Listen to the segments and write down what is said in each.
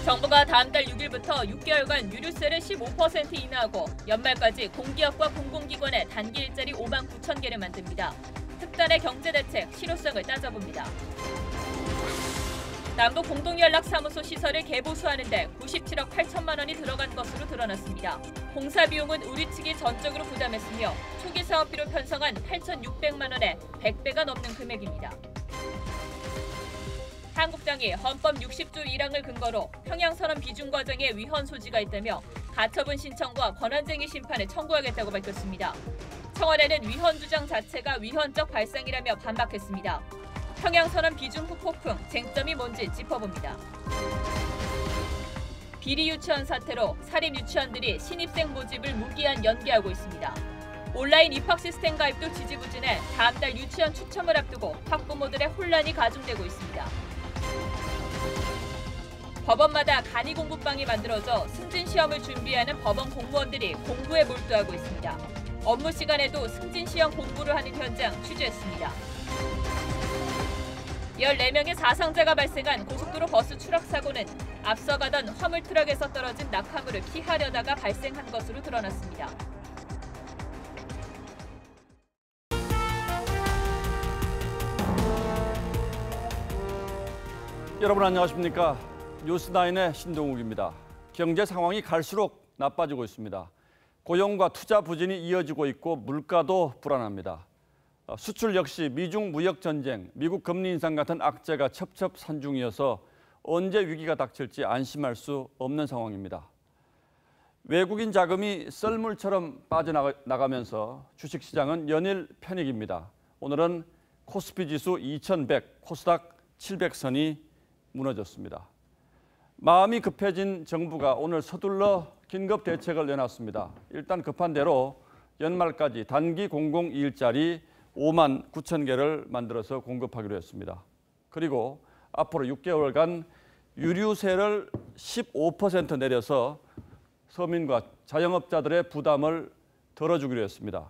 정부가 다음 달 6일부터 6개월간 유류세를 15% 인하하고 연말까지 공기업과 공공기관에 단기 일자리 5만 9천 개를 만듭니다. 특단의 경제대책 실효성을 따져봅니다. 남북 공동연락사무소 시설을 개보수하는 데 97억 8천만 원이 들어간 것으로 드러났습니다. 공사 비용은 우리 측이 전적으로 부담했으며 초기 사업비로 편성한 8,600만 원에 100배가 넘는 금액입니다. 한국당이 헌법 60조 1항을 근거로 평양선언 비준 과정에 위헌 소지가 있다며 가처분 신청과 권한쟁의 심판을 청구하겠다고 밝혔습니다. 청와대는 위헌 주장 자체가 위헌적 발상이라며 반박했습니다. 평양선언 비준 후 폭풍, 쟁점이 뭔지 짚어봅니다. 비리 유치원 사태로 사립 유치원들이 신입생 모집을 무기한 연기하고 있습니다. 온라인 입학 시스템 가입도 지지부진해 다음 달 유치원 추첨을 앞두고 학부모들의 혼란이 가중되고 있습니다. 법원마다 간이 공부방이 만들어져 승진 시험을 준비하는 법원 공무원들이 공부에 몰두하고 있습니다. 업무 시간에도 승진 시험 공부를 하는 현장 취재했습니다. 14명의 사상자가 발생한 고속도로 버스 추락 사고는 앞서 가던 화물 트럭에서 떨어진 낙하물을 피하려다가 발생한 것으로 드러났습니다. 여러분 안녕하십니까? 뉴스9의 신동욱입니다. 경제 상황이 갈수록 나빠지고 있습니다. 고용과 투자 부진이 이어지고 있고 물가도 불안합니다. 수출 역시 미중 무역 전쟁, 미국 금리 인상 같은 악재가 첩첩산중이어서 언제 위기가 닥칠지 안심할 수 없는 상황입니다. 외국인 자금이 썰물처럼 빠져나가면서 주식시장은 연일 패닉입니다. 오늘은 코스피 지수 2100, 코스닥 700선이 무너졌습니다. 마음이 급해진 정부가 오늘 서둘러 긴급 대책을 내놨습니다. 일단 급한 대로 연말까지 단기 공공일자리 5만 9천 개를 만들어서 공급하기로 했습니다. 그리고 앞으로 6개월간 유류세를 15% 내려서 서민과 자영업자들의 부담을 덜어주기로 했습니다.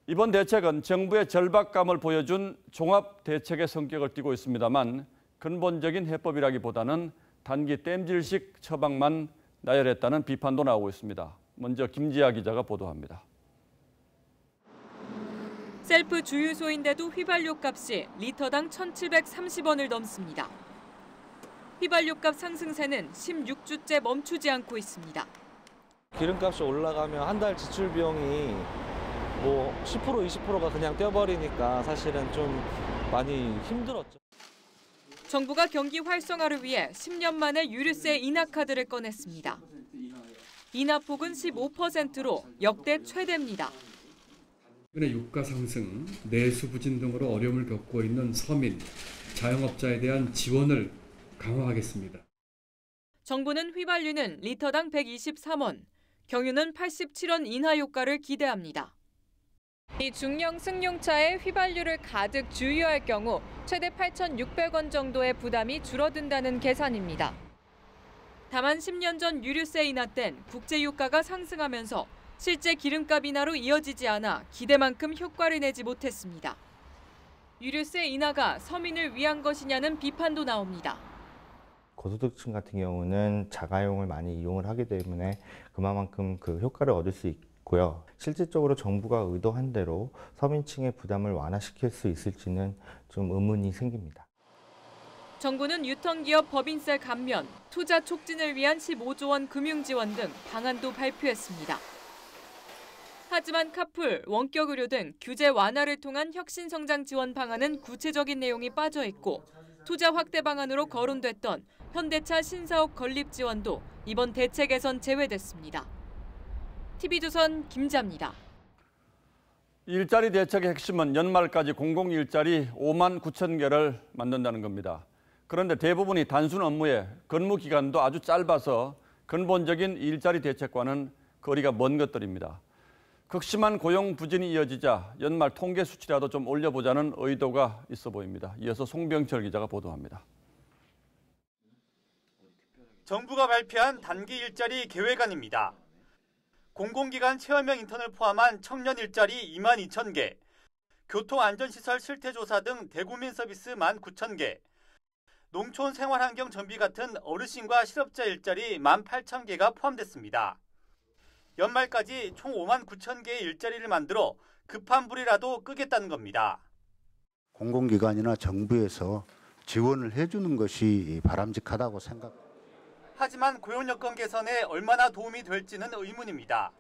이번 대책은 정부의 절박감을 보여준 종합대책의 성격을 띠고 있습니다만 근본적인 해법이라기보다는 단기 땜질식 처방만 나열했다는 비판도 나오고 있습니다. 먼저 김지아 기자가 보도합니다. 셀프 주유소인데도 휘발유 값이 리터당 1,730원을 넘습니다. 휘발유 값 상승세는 16주째 멈추지 않고 있습니다. 기름값이 올라가면 한 달 지출 비용이 10% 20%가 그냥 떼어버리니까 사실은 좀 많이 힘들었죠. 정부가 경기 활성화를 위해 10년 만에 유류세 인하 카드를 꺼냈습니다. 인하폭은 15%로 역대 최대입니다. 최근에 유가 상승, 내수 부진 등으로 어려움을 겪고 있는 서민, 자영업자에 대한 지원을 강화하겠습니다. 정부는 휘발유는 리터당 123원, 경유는 87원 인하 효과를 기대합니다. 이 중형 승용차에 휘발유를 가득 주유할 경우 최대 8,600원 정도의 부담이 줄어든다는 계산입니다. 다만 10년 전 유류세 인하 땐 국제유가가 상승하면서 실제 기름값 인하로 이어지지 않아 기대만큼 효과를 내지 못했습니다. 유류세 인하가 서민을 위한 것이냐는 비판도 나옵니다. 고소득층 같은 경우는 자가용을 많이 이용을 하기 때문에 그만큼 그 효과를 얻을 수 있고요. 실질적으로 정부가 의도한 대로 서민층의 부담을 완화시킬 수 있을지는 좀 의문이 생깁니다. 정부는 유통기업 법인세 감면, 투자 촉진을 위한 15조 원 금융지원 등 방안도 발표했습니다. 하지만 카풀, 원격 의료 등 규제 완화를 통한 혁신성장 지원 방안은 구체적인 내용이 빠져 있고 투자 확대 방안으로 거론됐던 현대차 신사업 건립 지원도 이번 대책에선 제외됐습니다. TV조선 김자입니다. 일자리 대책의 핵심은 연말까지 공공일자리 5만 9천 개를 만든다는 겁니다. 그런데 대부분이 단순 업무에 근무 기간도 아주 짧아서 근본적인 일자리 대책과는 거리가 먼 것들입니다. 극심한 고용 부진이 이어지자 연말 통계 수치라도 좀 올려보자는 의도가 있어 보입니다. 이어서 송병철 기자가 보도합니다. 정부가 발표한 단기 일자리 계획안입니다. 공공기관 체험형 인턴을 포함한 청년 일자리 2만 2천 개, 교통안전시설 실태조사 등 대국민 서비스 1만 9천 개, 농촌 생활환경 정비 같은 어르신과 실업자 일자리 18,000개가 포함됐습니다. 연말까지 총 59,000개의 일자리를 만들어 급한 불이라도 끄겠다는 겁니다. 공공기관이나 정부에서 지원을 해주는 것이 바람직하다고 생각합니다. 하지만 고용여건 개선에 얼마나 도움이 될지는 의문입니다.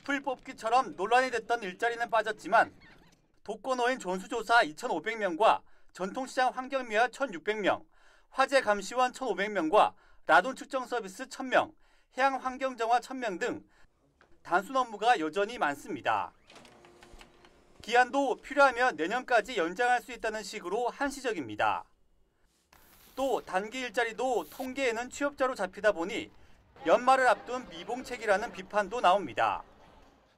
풀 뽑기처럼 논란이 됐던 일자리는 빠졌지만 독거노인 전수조사 2,500명과 전통시장 환경미화 1,600명, 화재 감시원 1,500명과 라돈 측정 서비스 1,000명, 해양 환경정화 1,000명 등 단순 업무가 여전히 많습니다. 기한도 필요하면 내년까지 연장할 수 있다는 식으로 한시적입니다. 또 단기 일자리도 통계에는 취업자로 잡히다 보니 연말을 앞둔 미봉책이라는 비판도 나옵니다.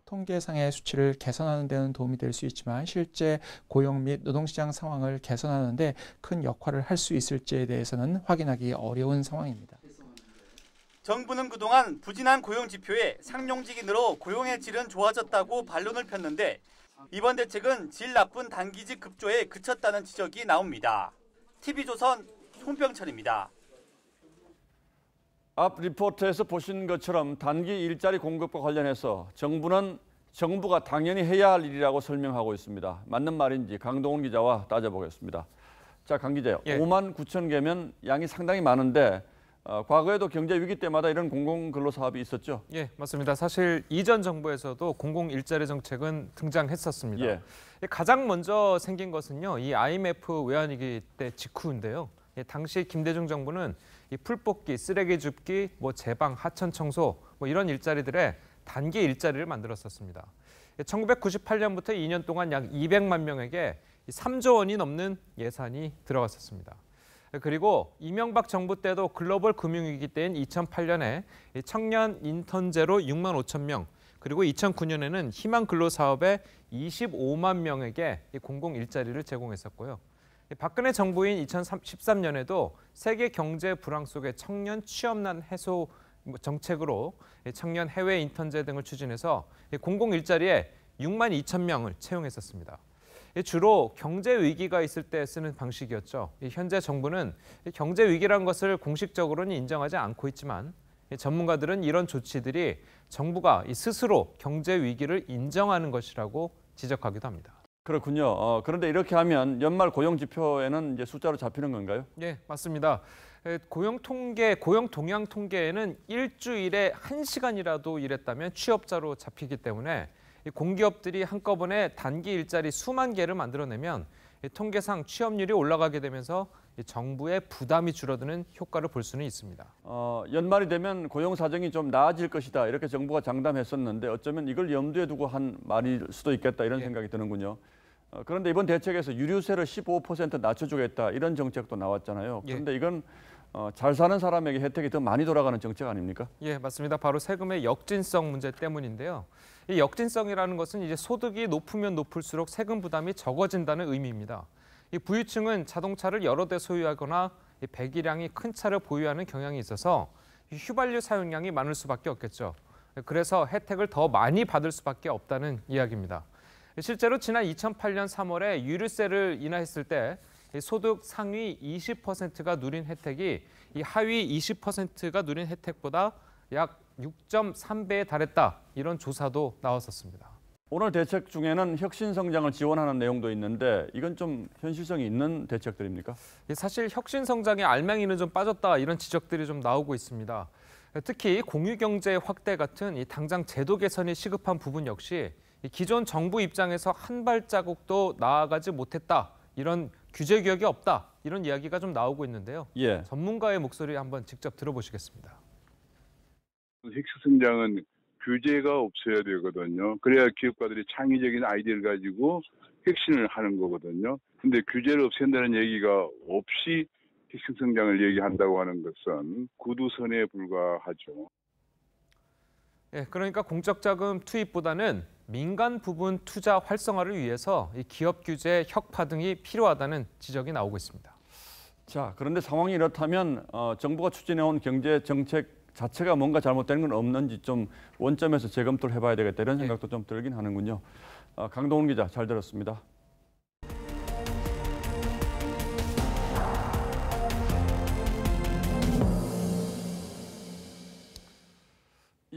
통계상의 수치를 개선하는 데는 도움이 될 수 있지만 실제 고용 및 노동시장 상황을 개선하는 데 큰 역할을 할 수 있을지에 대해서는 확인하기 어려운 상황입니다. 정부는 그동안 부진한 고용 지표에 상용직이 늘어 고용의 질은 좋아졌다고 반론을 폈는데 이번 대책은 질 나쁜 단기직 급조에 그쳤다는 지적이 나옵니다. TV조선 송병철입니다. 앞 리포트에서 보신 것처럼 단기 일자리 공급과 관련해서 정부가 당연히 해야 할 일이라고 설명하고 있습니다. 맞는 말인지 강동원 기자와 따져보겠습니다. 자, 강 기자요. 59,000개면 양이 상당히 많은데 과거에도 경제 위기 때마다 이런 공공근로사업이 있었죠? 예, 맞습니다. 사실 이전 정부에서도 공공일자리 정책은 등장했었습니다. 예. 가장 먼저 생긴 것은요, 이 IMF 외환위기 때 직후인데요. 당시 김대중 정부는 이 풀뽑기, 쓰레기 줍기, 제방, 하천 청소 이런 일자리들에 단기 일자리를 만들었었습니다. 1998년부터 2년 동안 약 200만 명에게 3조 원이 넘는 예산이 들어갔었습니다. 그리고 이명박 정부 때도 글로벌 금융위기 때인 2008년에 청년 인턴제로 6만 5천 명, 그리고 2009년에는 희망 근로사업에 25만 명에게 공공 일자리를 제공했었고요. 박근혜 정부인 2013년에도 세계 경제 불황 속의 청년 취업난 해소 정책으로 청년 해외 인턴제 등을 추진해서 공공 일자리에 6만 2천 명을 채용했었습니다. 주로 경제 위기가 있을 때 쓰는 방식이었죠. 현재 정부는 경제 위기라는 것을 공식적으로는 인정하지 않고 있지만 전문가들은 이런 조치들이 정부가 스스로 경제 위기를 인정하는 것이라고 지적하기도 합니다. 그렇군요. 그런데 이렇게 하면 연말 고용 지표에는 이제 숫자로 잡히는 건가요? 네, 맞습니다. 고용 동향 통계에는 일주일에 1시간이라도 일했다면 취업자로 잡히기 때문에 공기업들이 한꺼번에 단기 일자리 수만 개를 만들어내면 통계상 취업률이 올라가게 되면서 정부의 부담이 줄어드는 효과를 볼 수는 있습니다. 연말이 되면 고용 사정이 좀 나아질 것이다 이렇게 정부가 장담했었는데 어쩌면 이걸 염두에 두고 한 말일 수도 있겠다 이런 생각이 드는군요. 그런데 이번 대책에서 유류세를 15% 낮춰주겠다 이런 정책도 나왔잖아요. 그런데 이건 잘 사는 사람에게 혜택이 더 많이 돌아가는 정책 아닙니까? 예, 맞습니다. 바로 세금의 역진성 문제 때문인데요. 이 역진성이라는 것은 이제 소득이 높으면 높을수록 세금 부담이 적어진다는 의미입니다. 이 부유층은 자동차를 여러 대 소유하거나 배기량이 큰 차를 보유하는 경향이 있어서 휘발유 사용량이 많을 수밖에 없겠죠. 그래서 혜택을 더 많이 받을 수밖에 없다는 이야기입니다. 실제로 지난 2008년 3월에 유류세를 인하했을 때 소득 상위 20%가 누린 혜택이 이 하위 20%가 누린 혜택보다 약 6.3배에 달했다. 이런 조사도 나왔었습니다. 오늘 대책 중에는 혁신 성장을 지원하는 내용도 있는데 이건 좀 현실성이 있는 대책들입니까? 사실 혁신 성장의 알맹이는 좀 빠졌다 이런 지적들이 좀 나오고 있습니다. 특히 공유경제 확대 같은 이 당장 제도 개선이 시급한 부분 역시 기존 정부 입장에서 한 발자국도 나아가지 못했다. 이런 규제 개혁이 없다. 이런 이야기가 좀 나오고 있는데요. 예. 전문가의 목소리 한번 직접 들어보시겠습니다. 혁신 성장은 규제가 없어야 되거든요. 그래야 기업가들이 창의적인 아이디어를 가지고 혁신을 하는 거거든요. 근데 규제를 없앤다는 얘기가 없이 혁신 성장을 얘기한다고 하는 것은 구두선에 불과하죠. 예, 그러니까 공적 자금 투입보다는 민간 부분 투자 활성화를 위해서 이 기업 규제 혁파 등이 필요하다는 지적이 나오고 있습니다. 자, 그런데 상황이 이렇다면 정부가 추진해온 경제 정책 자체가 뭔가 잘못된 건 없는지 좀 원점에서 재검토를 해봐야 되겠다 이런 생각도 좀 들긴 하는군요. 강동원 기자 잘 들었습니다.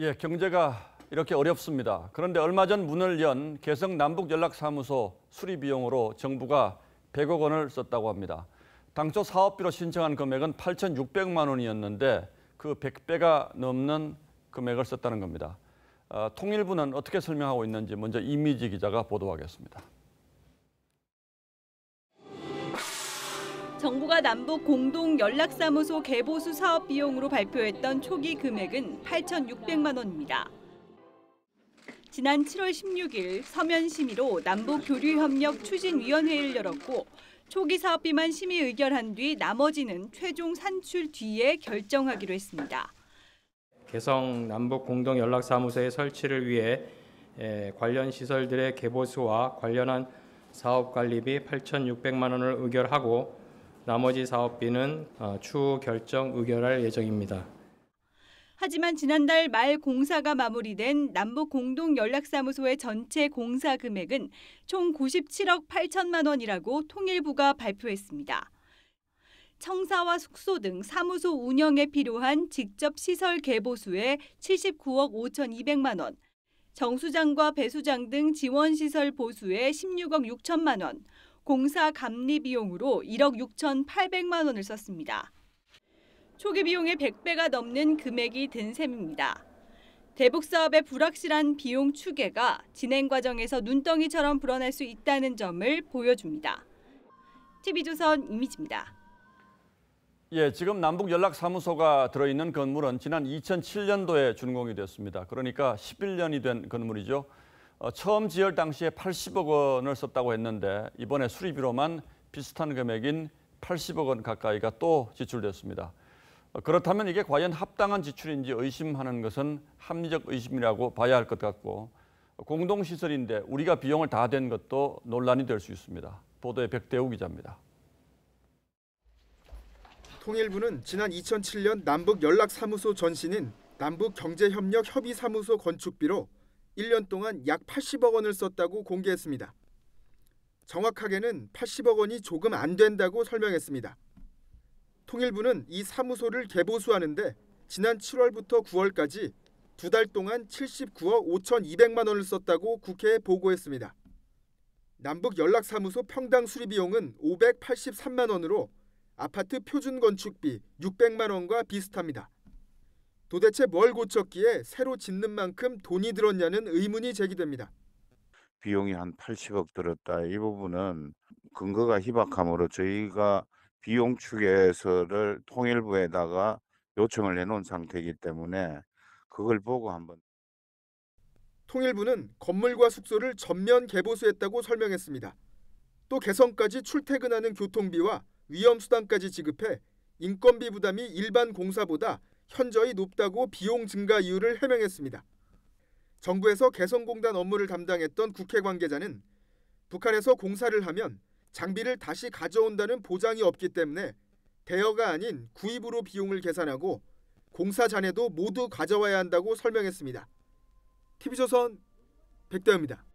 예, 경제가 이렇게 어렵습니다. 그런데 얼마 전 문을 연 개성 남북연락사무소 수리 비용으로 정부가 100억 원을 썼다고 합니다. 당초 사업비로 신청한 금액은 8,600만 원이었는데 그 100배가 넘는 금액을 썼다는 겁니다. 통일부는 어떻게 설명하고 있는지 먼저 이미지 기자가 보도하겠습니다. 정부가 남북 공동 연락사무소 개보수 사업 비용으로 발표했던 초기 금액은 8,600만 원입니다. 지난 7월 16일 서면 심의로 남북 교류협력 추진위원회를 열었고 초기 사업비만 심의 의결한 뒤 나머지는 최종 산출 뒤에 결정하기로 했습니다. 개성 남북 공동 연락사무소의 설치를 위해 관련 시설들의 개보수와 관련한 사업 관리비 8,600만 원을 의결하고 나머지 사업비는 추후 결정 의결할 예정입니다. 하지만 지난달 말 공사가 마무리된 남북 공동 연락사무소의 전체 공사 금액은 총 97억 8천만 원이라고 통일부가 발표했습니다. 청사와 숙소 등 사무소 운영에 필요한 직접 시설 개보수에 79억 5,200만 원, 정수장과 배수장 등 지원시설 보수에 16억 6천만 원, 공사 감리 비용으로 1억 6,800만 원을 썼습니다. 초기 비용의 100배가 넘는 금액이 든 셈입니다. 대북 사업의 불확실한 비용 추계가 진행 과정에서 눈덩이처럼 불어날 수 있다는 점을 보여줍니다. TV조선 이미지입니다. 예, 지금 남북연락사무소가 들어있는 건물은 지난 2007년도에 준공이 됐습니다. 그러니까 11년이 된 건물이죠. 처음 지을 당시에 80억 원을 썼다고 했는데 이번에 수리비로만 비슷한 금액인 80억 원 가까이가 또 지출됐습니다. 그렇다면 이게 과연 합당한 지출인지 의심하는 것은 합리적 의심이라고 봐야 할 것 같고 공동시설인데 우리가 비용을 다 댄 것도 논란이 될 수 있습니다. 보도에 백대우 기자입니다. 통일부는 지난 2007년 남북연락사무소 전신인 남북경제협력협의사무소 건축비로 1년 동안 약 80억 원을 썼다고 공개했습니다. 정확하게는 80억 원이 조금 안 된다고 설명했습니다. 통일부는 이 사무소를 개보수하는데 지난 7월부터 9월까지 2달 동안 79억 5,200만 원을 썼다고 국회에 보고했습니다. 남북연락사무소 평당 수리 비용은 583만 원으로 아파트 표준 건축비 600만 원과 비슷합니다. 도대체 뭘 고쳤기에 새로 짓는 만큼 돈이 들었냐는 의문이 제기됩니다. 비용이 한 80억 들었다. 이 부분은 근거가 희박하므로 저희가 비용 추계서를 통일부에다가 요청을 해놓은 상태이기 때문에 그걸 보고 한번. 통일부는 건물과 숙소를 전면 개보수했다고 설명했습니다. 또 개성까지 출퇴근하는 교통비와 위험수당까지 지급해 인건비 부담이 일반 공사보다 현저히 높다고 비용 증가 이유를 해명했습니다. 정부에서 개성공단 업무를 담당했던 국회 관계자는 북한에서 공사를 하면 장비를 다시 가져온다는 보장이 없기 때문에 대여가 아닌 구입으로 비용을 계산하고 공사 잔해도 모두 가져와야 한다고 설명했습니다. TV조선 백대호입니다.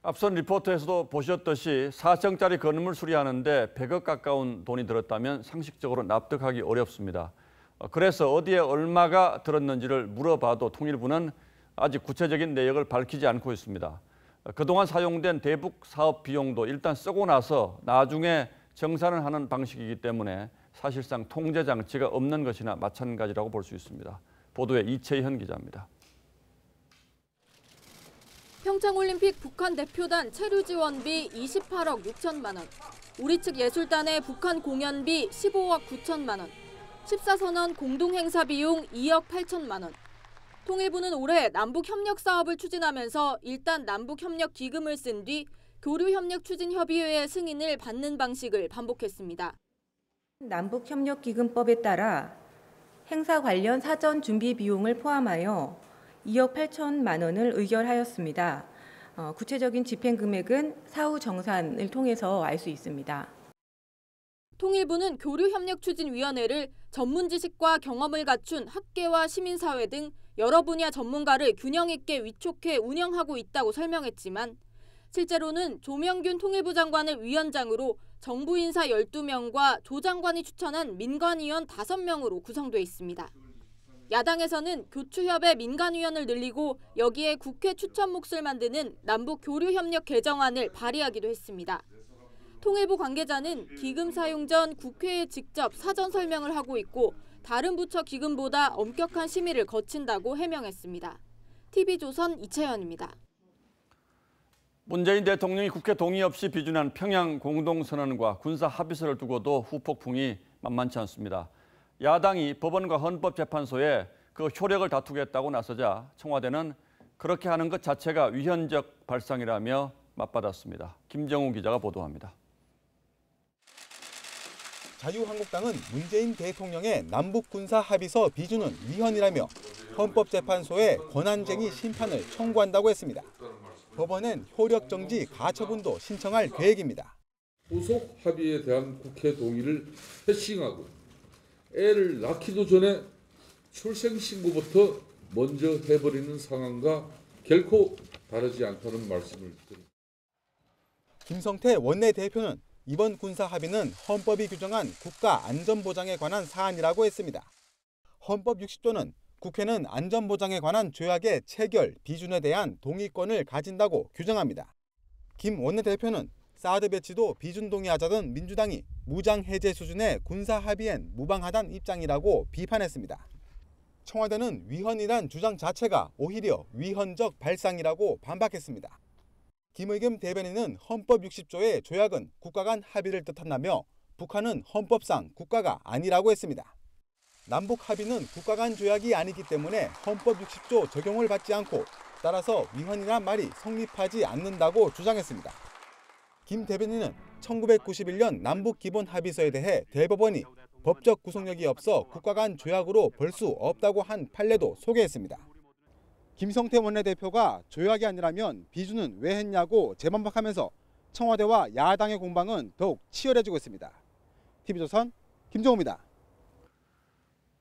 앞선 리포트에서도 보셨듯이 4층짜리 건물 수리하는데 100억 가까운 돈이 들었다면 상식적으로 납득하기 어렵습니다. 그래서 어디에 얼마가 들었는지를 물어봐도 통일부는 아직 구체적인 내역을 밝히지 않고 있습니다. 그동안 사용된 대북 사업 비용도 일단 쓰고 나서 나중에 정산을 하는 방식이기 때문에 사실상 통제 장치가 없는 것이나 마찬가지라고 볼 수 있습니다. 보도에 이채현 기자입니다. 평창올림픽 북한 대표단 체류 지원비 28억 6천만 원, 우리 측 예술단의 북한 공연비 15억 9천만 원, 14선언 공동행사 비용 2억 8천만 원. 통일부는 올해 남북협력 사업을 추진하면서 일단 남북협력 기금을 쓴 뒤 교류협력추진협의회의 승인을 받는 방식을 반복했습니다. 남북협력기금법에 따라 행사 관련 사전 준비 비용을 포함하여 2억 8천만 원을 의결하였습니다. 구체적인 집행 금액은 사후 정산을 통해서 알 수 있습니다. 통일부는 교류협력추진위원회를 전문 지식과 경험을 갖춘 학계와 시민사회 등 여러 분야 전문가를 균형 있게 위촉해 운영하고 있다고 설명했지만 실제로는 조명균 통일부 장관을 위원장으로 정부 인사 12명과 조 장관이 추천한 민관위원 5명으로 구성돼 있습니다. 야당에서는 교추협의 민간위원을 늘리고 여기에 국회 추천 몫을 만드는 남북교류협력 개정안을 발의하기도 했습니다. 통일부 관계자는 기금 사용 전 국회에 직접 사전 설명을 하고 있고 다른 부처 기금보다 엄격한 심의를 거친다고 해명했습니다. TV조선 이채연입니다. 문재인 대통령이 국회 동의 없이 비준한 평양 공동선언과 군사 합의서를 두고도 후폭풍이 만만치 않습니다. 야당이 법원과 헌법재판소에 그 효력을 다투겠다고 나서자 청와대는 그렇게 하는 것 자체가 위헌적 발상이라며 맞받았습니다. 김정우 기자가 보도합니다. 자유한국당은 문재인 대통령의 남북군사합의서 비준은 위헌이라며 헌법재판소에 권한쟁의 심판을 청구한다고 했습니다. 법원은 효력정지 가처분도 신청할 계획입니다. 후속 합의에 대한 국회 동의를 패싱하고 애를 낳기도 전에 출생신고부터 먼저 해버리는 상황과 결코 다르지 않다는 말씀을 드립니다. 김성태 원내대표는 이번 군사합의는 헌법이 규정한 국가안전보장에 관한 사안이라고 했습니다. 헌법 60조는 국회는 안전보장에 관한 조약의 체결, 비준에 대한 동의권을 가진다고 규정합니다. 김 원내대표는 사드 배치도 비준 동의하자던 민주당이 무장 해제 수준의 군사 합의엔 무방하다는 입장이라고 비판했습니다. 청와대는 위헌이란 주장 자체가 오히려 위헌적 발상이라고 반박했습니다. 김의겸 대변인은 헌법 60조의 조약은 국가 간 합의를 뜻한다며 북한은 헌법상 국가가 아니라고 했습니다. 남북 합의는 국가 간 조약이 아니기 때문에 헌법 60조 적용을 받지 않고 따라서 위헌이란 말이 성립하지 않는다고 주장했습니다. 김 대변인은 1991년 남북기본합의서에 대해 대법원이 법적 구속력이 없어 국가 간 조약으로 볼 수 없다고 한 판례도 소개했습니다. 김성태 원내대표가 조약이 아니라면 비준은 왜 했냐고 재반박하면서 청와대와 야당의 공방은 더욱 치열해지고 있습니다. TV조선 김정우입니다.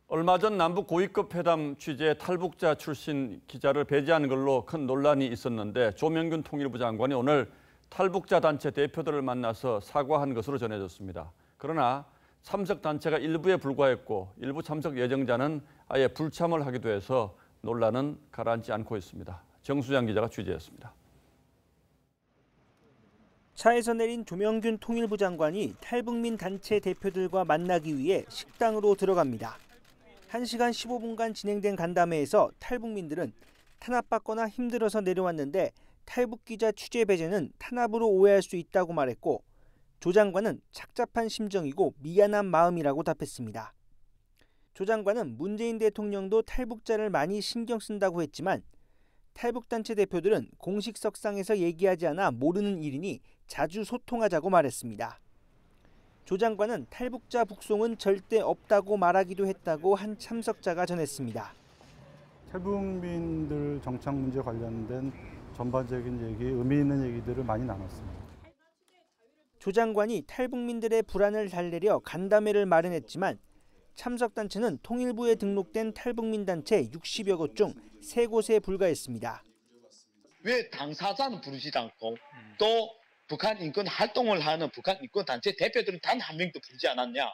얼마 전 남북 고위급 회담 취재에 탈북자 출신 기자를 배제한 걸로 큰 논란이 있었는데 조명균 통일부 장관이 오늘 탈북자 단체 대표들을 만나서 사과한 것으로 전해졌습니다. 그러나 참석 단체가 일부에 불과했고 일부 참석 예정자는 아예 불참을 하기도 해서 논란은 가라앉지 않고 있습니다. 정수장 기자가 취재했습니다. 차에서 내린 조명균 통일부 장관이 탈북민 단체 대표들과 만나기 위해 식당으로 들어갑니다. 1시간 15분간 진행된 간담회에서 탈북민들은 탄압받거나 힘들어서 내려왔는데 탈북 기자 취재 배제는 탄압으로 오해할 수 있다고 말했고 조 장관은 착잡한 심정이고 미안한 마음이라고 답했습니다. 조 장관은 문재인 대통령도 탈북자를 많이 신경 쓴다고 했지만 탈북단체 대표들은 공식 석상에서 얘기하지 않아 모르는 일이니 자주 소통하자고 말했습니다. 조 장관은 탈북자 북송은 절대 없다고 말하기도 했다고 한 참석자가 전했습니다. 탈북민들 정착 문제 관련된 전반적인 얘기, 의미 있는 얘기들을 많이 나눴습니다. 조 장관이 탈북민들의 불안을 달래려 간담회를 마련했지만 참석단체는 통일부에 등록된 탈북민 단체 60여 곳 중 3곳에 불과했습니다. 왜 당사자는 부르지도 않고 또 북한 인권 활동을 하는 북한 인권 단체 대표들은 단 한 명도 부르지 않았냐?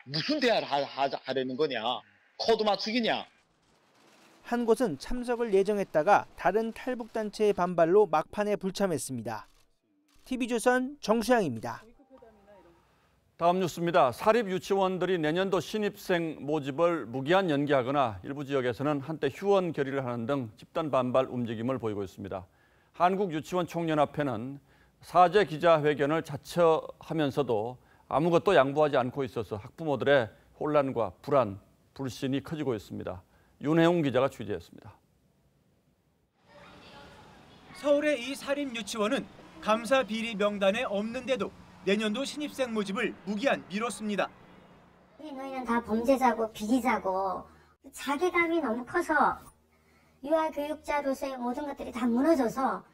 무슨 대화를 하려는 거냐? 코드 맞추기냐? 한 곳은 참석을 예정했다가 다른 탈북 단체의 반발로 막판에 불참했습니다. TV조선 정수양입니다. 다음 뉴스입니다. 사립 유치원들이 내년도 신입생 모집을 무기한 연기하거나 일부 지역에서는 한때 휴원 결의를 하는 등 집단 반발 움직임을 보이고 있습니다. 한국유치원총연합회는 사제 기자회견을 자처하면서도 아무것도 양보하지 않고 있어서 학부모들의 혼란과 불안, 불신이 커지고 있습니다. 윤혜웅 기자가 취재했습니다. 서울의 이 사립유치원은 감사 비리 명단에 없는데도 내년도 신입생 모집을 무기한 미뤘습니다. 너희는 다 범죄자고 비리자고 자괴감이 너무 커서 유아교육자로서의 모든 것들이 다 무너져서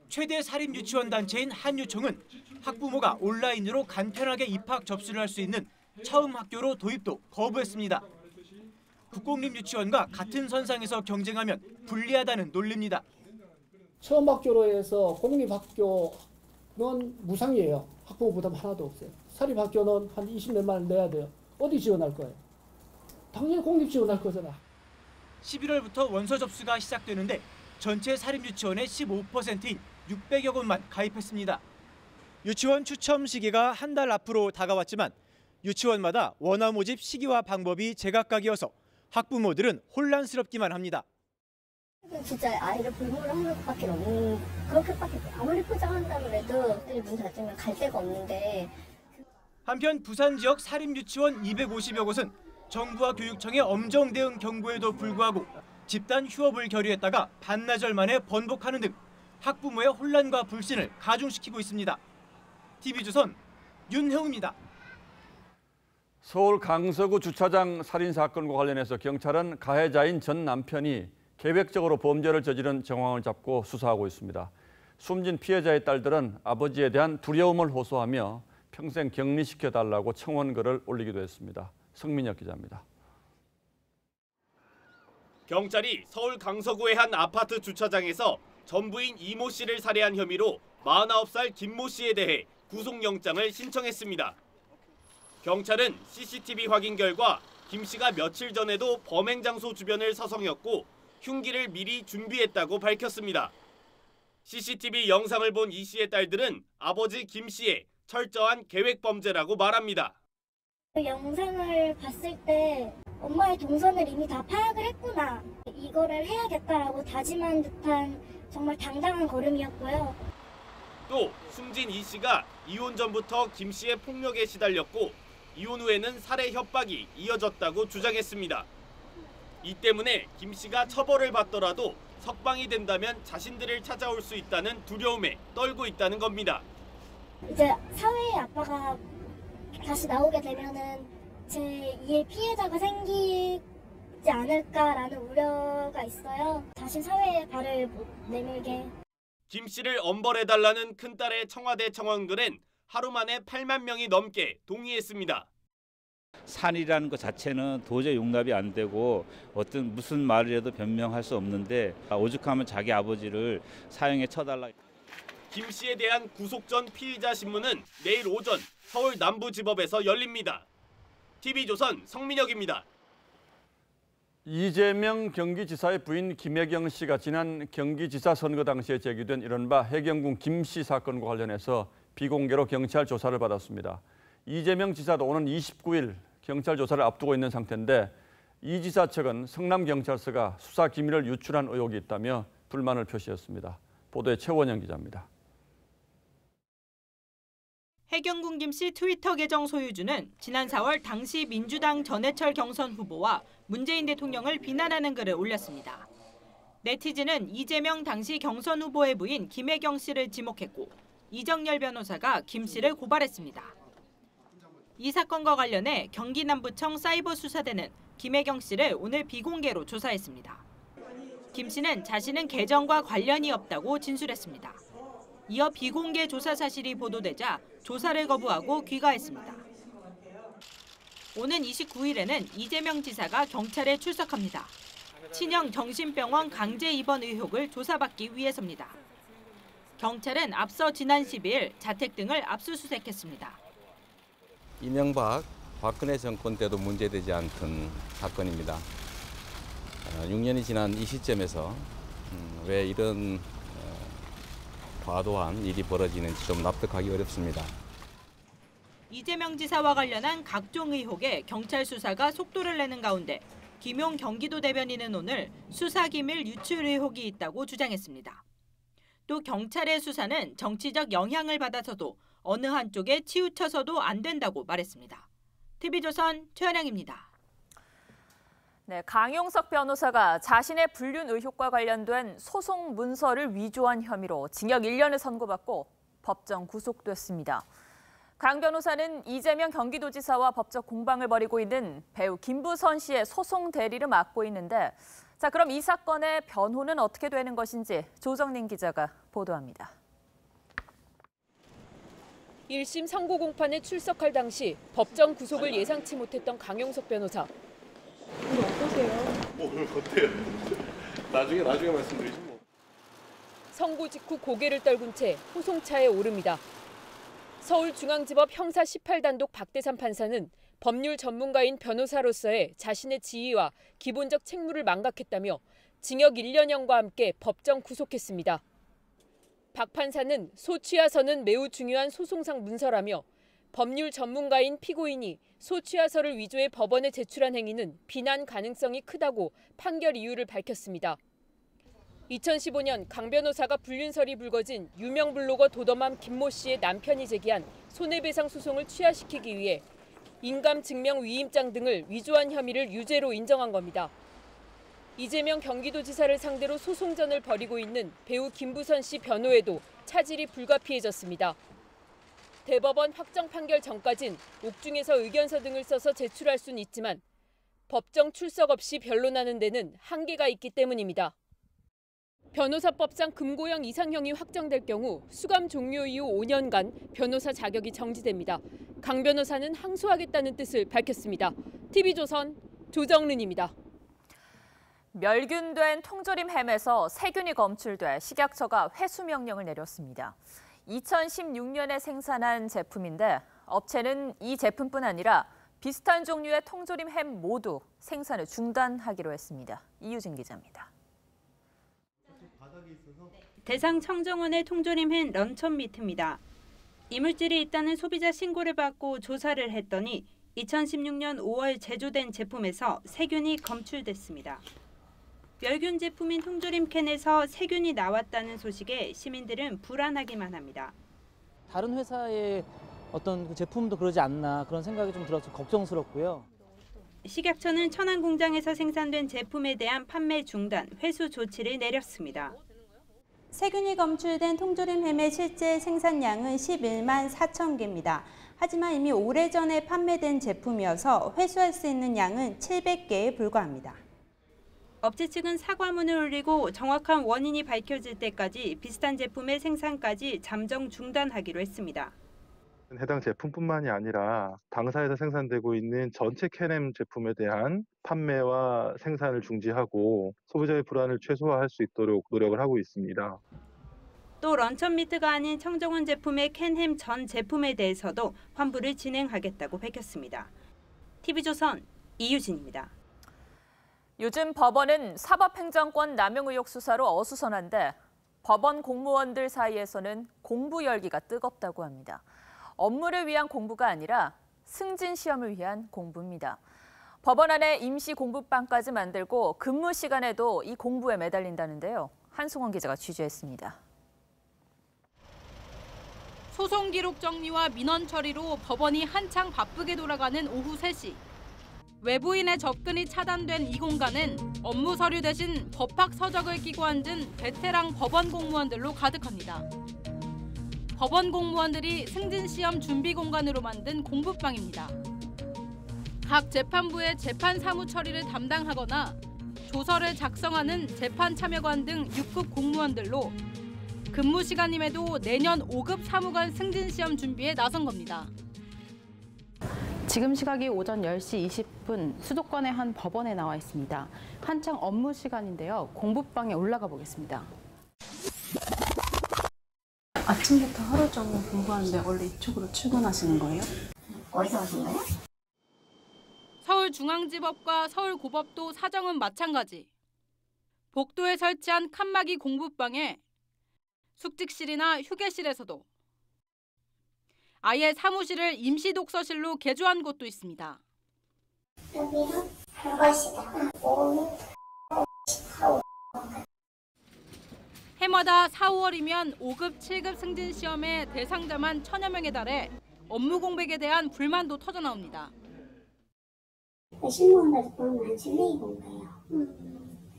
최대 사립유치원 단체인 한유총은 학부모가 온라인으로 간편하게 입학 접수를 할 수 있는 처음 학교로 도입도 거부했습니다. 국공립유치원과 같은 선상에서 경쟁하면 불리하다는 논리입니다. 처음 학교로 해서 공립학교는 무상이에요. 학부모 부담 하나도 없어요. 사립학교는 한 20몇만 원 내야 돼요. 어디 지원할 거예요? 당연히 공립 지원할 거잖아. 11월부터 원서 접수가 시작되는데 전체 사립유치원의 15%인 600여 곳만 가입했습니다. 유치원 추첨 시기가 한 달 앞으로 다가왔지만 유치원마다 원화 모집 시기와 방법이 제각각이어서 학부모들은 혼란스럽기만 합니다. 진짜 아이를 불모를 하는 것밖에 없는, 그렇게밖에 아무리 포장한다고 해도 문 닫으면 갈 데가 없는데. 한편 부산 지역 사립유치원 250여 곳은 정부와 교육청의 엄정 대응 경고에도 불구하고 집단 휴업을 결의했다가 반나절 만에 번복하는 등 학부모의 혼란과 불신을 가중시키고 있습니다. TV조선 윤형우입니다. 서울 강서구 주차장 살인 사건과 관련해서 경찰은 가해자인 전 남편이 계획적으로 범죄를 저지른 정황을 잡고 수사하고 있습니다. 숨진 피해자의 딸들은 아버지에 대한 두려움을 호소하며 평생 격리시켜달라고 청원글을 올리기도 했습니다. 성민혁 기자입니다. 경찰이 서울 강서구의 한 아파트 주차장에서 전부인 이모 씨를 살해한 혐의로 49살 김모 씨에 대해 구속영장을 신청했습니다. 경찰은 CCTV 확인 결과 김 씨가 며칠 전에도 범행 장소 주변을 서성였고 흉기를 미리 준비했다고 밝혔습니다. CCTV 영상을 본 이 씨의 딸들은 아버지 김 씨의 철저한 계획 범죄라고 말합니다. 영상을 봤을 때 엄마의 동선을 이미 다 파악을 했구나. 이거를 해야겠다라고 다짐한 듯한 정말 당당한 걸음이었고요. 또 숨진 이 씨가 이혼 전부터 김 씨의 폭력에 시달렸고 이혼 후에는 살해 협박이 이어졌다고 주장했습니다. 이 때문에 김 씨가 처벌을 받더라도 석방이 된다면 자신들을 찾아올 수 있다는 두려움에 떨고 있다는 겁니다. 이제 사회에 아빠가 다시 나오게 되면은 제2의 피해자가 생기지 않을까라는 우려가 있어요. 다시 사회에 발을 못 내밀게. 김 씨를 엄벌해달라는 큰딸의 청와대 청원글엔 하루 만에 8만 명이 넘게 동의했습니다. 산이라는 것 자체는 도저히 용납이 안 되고 어떤 무슨 말을 해도 변명할 수 없는데 오죽하면 자기 아버지를 사형에 처달라. 김 씨에 대한 구속 전 피의자 신문은 내일 오전 서울 남부지법에서 열립니다. TV조선 성민혁입니다. 이재명 경기지사의 부인 김혜경 씨가 지난 경기지사 선거 당시에 제기된 이른바 해경궁 김 씨 사건과 관련해서 비공개로 경찰 조사를 받았습니다. 이재명 지사도 오는 29일 경찰 조사를 앞두고 있는 상태인데 이 지사 측은 성남경찰서가 수사 기밀을 유출한 의혹이 있다며 불만을 표시했습니다. 보도에 최원영 기자입니다. 해경궁 김 씨 트위터 계정 소유주는 지난 4월 당시 민주당 전해철 경선 후보와 문재인 대통령을 비난하는 글을 올렸습니다. 네티즌은 이재명 당시 경선 후보의 부인 김혜경 씨를 지목했고 이정열 변호사가 김 씨를 고발했습니다. 이 사건과 관련해 경기 남부청 사이버수사대는 김혜경 씨를 오늘 비공개로 조사했습니다. 김 씨는 자신은 계정과 관련이 없다고 진술했습니다. 이어 비공개 조사 사실이 보도되자 조사를 거부하고 귀가했습니다. 오는 29일에는 이재명 지사가 경찰에 출석합니다. 친형 정신병원 강제 입원 의혹을 조사받기 위해서입니다. 경찰은 앞서 지난 12일 자택 등을 압수수색했습니다. 이명박, 박근혜 정권 때도 문제되지 않던 사건입니다. 6년이 지난 이 시점에서 왜 이런 과도한 일이 벌어지는지 좀 납득하기 어렵습니다. 이재명 지사와 관련한 각종 의혹에 경찰 수사가 속도를 내는 가운데 김용 경기도 대변인은 오늘 수사기밀 유출 의혹이 있다고 주장했습니다. 또 경찰의 수사는 정치적 영향을 받아서도 어느 한쪽에 치우쳐서도 안 된다고 말했습니다. TV조선 최현영입니다. 네, 강용석 변호사가 자신의 불륜 의혹과 관련된 소송 문서를 위조한 혐의로 징역 1년을 선고받고 법정 구속됐습니다. 강 변호사는 이재명 경기도지사와 법적 공방을 벌이고 있는 배우 김부선 씨의 소송 대리를 맡고 있는데, 자, 그럼 이 사건의 변호는 어떻게 되는 것인지 조정린 기자가 보도합니다. 1심 선고 공판에 출석할 당시 법정 구속을 예상치 못했던 강용석 변호사. 오늘 어때요? 나중에 말씀드리지 뭐. 선고 직후 고개를 떨군 채 호송차에 오릅니다. 서울중앙지법 형사 18단독 박대삼 판사는 법률 전문가인 변호사로서의 자신의 지위와 기본적 책무를 망각했다며 징역 1년형과 함께 법정 구속했습니다. 박 판사는 소취하서는 매우 중요한 소송상 문서라며 법률 전문가인 피고인이 소취하서를 위조해 법원에 제출한 행위는 비난 가능성이 크다고 판결 이유를 밝혔습니다. 2015년 강 변호사가 불륜설이 불거진 유명 블로거 도더맘 김모 씨의 남편이 제기한 손해배상 소송을 취하시키기 위해 인감 증명 위임장 등을 위조한 혐의를 유죄로 인정한 겁니다. 이재명 경기도지사를 상대로 소송전을 벌이고 있는 배우 김부선 씨 변호에도 차질이 불가피해졌습니다. 대법원 확정 판결 전까진 옥중에서 의견서 등을 써서 제출할 수는 있지만 법정 출석 없이 변론하는 데는 한계가 있기 때문입니다. 변호사법상 금고형 이상형이 확정될 경우 수감 종료 이후 5년간 변호사 자격이 정지됩니다. 강 변호사는 항소하겠다는 뜻을 밝혔습니다. TV조선 조정른입니다. 멸균된 통조림 햄에서 세균이 검출돼 식약처가 회수 명령을 내렸습니다. 2016년에 생산한 제품인데 업체는 이 제품뿐 아니라 비슷한 종류의 통조림 햄 모두 생산을 중단하기로 했습니다. 이유진 기자입니다. 대상 청정원의 통조림 햄 런천미트입니다. 이물질이 있다는 소비자 신고를 받고 조사를 했더니 2016년 5월 제조된 제품에서 세균이 검출됐습니다. 멸균 제품인 통조림 캔에서 세균이 나왔다는 소식에 시민들은 불안하기만 합니다. 다른 회사의 어떤 그 제품도 그러지 않나 그런 생각이 좀 들어서 걱정스럽고요. 식약처는 천안 공장에서 생산된 제품에 대한 판매 중단, 회수 조치를 내렸습니다. 세균이 검출된 통조림 햄의 실제 생산량은 11만 4천 개입니다. 하지만 이미 오래전에 판매된 제품이어서 회수할 수 있는 양은 700개에 불과합니다. 업체 측은 사과문을 올리고 정확한 원인이 밝혀질 때까지 비슷한 제품의 생산까지 잠정 중단하기로 했습니다. 해당 제품뿐만이 아니라 당사에서 생산되고 있는 전체 캔햄 제품에 대한 판매와 생산을 중지하고 소비자의 불안을 최소화할 수 있도록 노력을 하고 있습니다. 또 런천미트가 아닌 청정원 제품의 캔햄 전 제품에 대해서도 환불을 진행하겠다고 밝혔습니다. TV조선 이유진입니다. 요즘 법원은 사법행정권 남용 의혹 수사로 어수선한데 법원 공무원들 사이에서는 공부 열기가 뜨겁다고 합니다. 업무를 위한 공부가 아니라 승진 시험을 위한 공부입니다. 법원 안에 임시 공부방까지 만들고 근무 시간에도 이 공부에 매달린다는데요. 한승원 기자가 취재했습니다. 소송 기록 정리와 민원 처리로 법원이 한창 바쁘게 돌아가는 오후 3시. 외부인의 접근이 차단된 이 공간은 업무 서류 대신 법학 서적을 끼고 앉은 베테랑 법원 공무원들로 가득합니다. 법원 공무원들이 승진 시험 준비 공간으로 만든 공부방입니다. 각 재판부의 재판 사무 처리를 담당하거나 조서를 작성하는 재판 참여관 등 6급 공무원들로 근무 시간임에도 내년 5급 사무관 승진 시험 준비에 나선 겁니다. 지금 시각이 오전 10시 20분 수도권의 한 법원에 나와 있습니다. 한창 업무 시간인데요. 공부방에 올라가 보겠습니다. 아침부터 하루 종일 공부하는데 원래 이쪽으로 출근하시는 거예요? 어디서 하신 거예요? 서울중앙지법과 서울고법도 사정은 마찬가지. 복도에 설치한 칸막이 공부방에 숙직실이나 휴게실에서도 아예 사무실을 임시 독서실로 개조한 곳도 있습니다. 여기는 불과시다. 해마다 4, 5월이면 5급, 7급 승진 시험의 대상자만 1000여 명에 달해 업무 공백에 대한 불만도 터져나옵니다. 신고한다고 보면 한 700이 공부해요.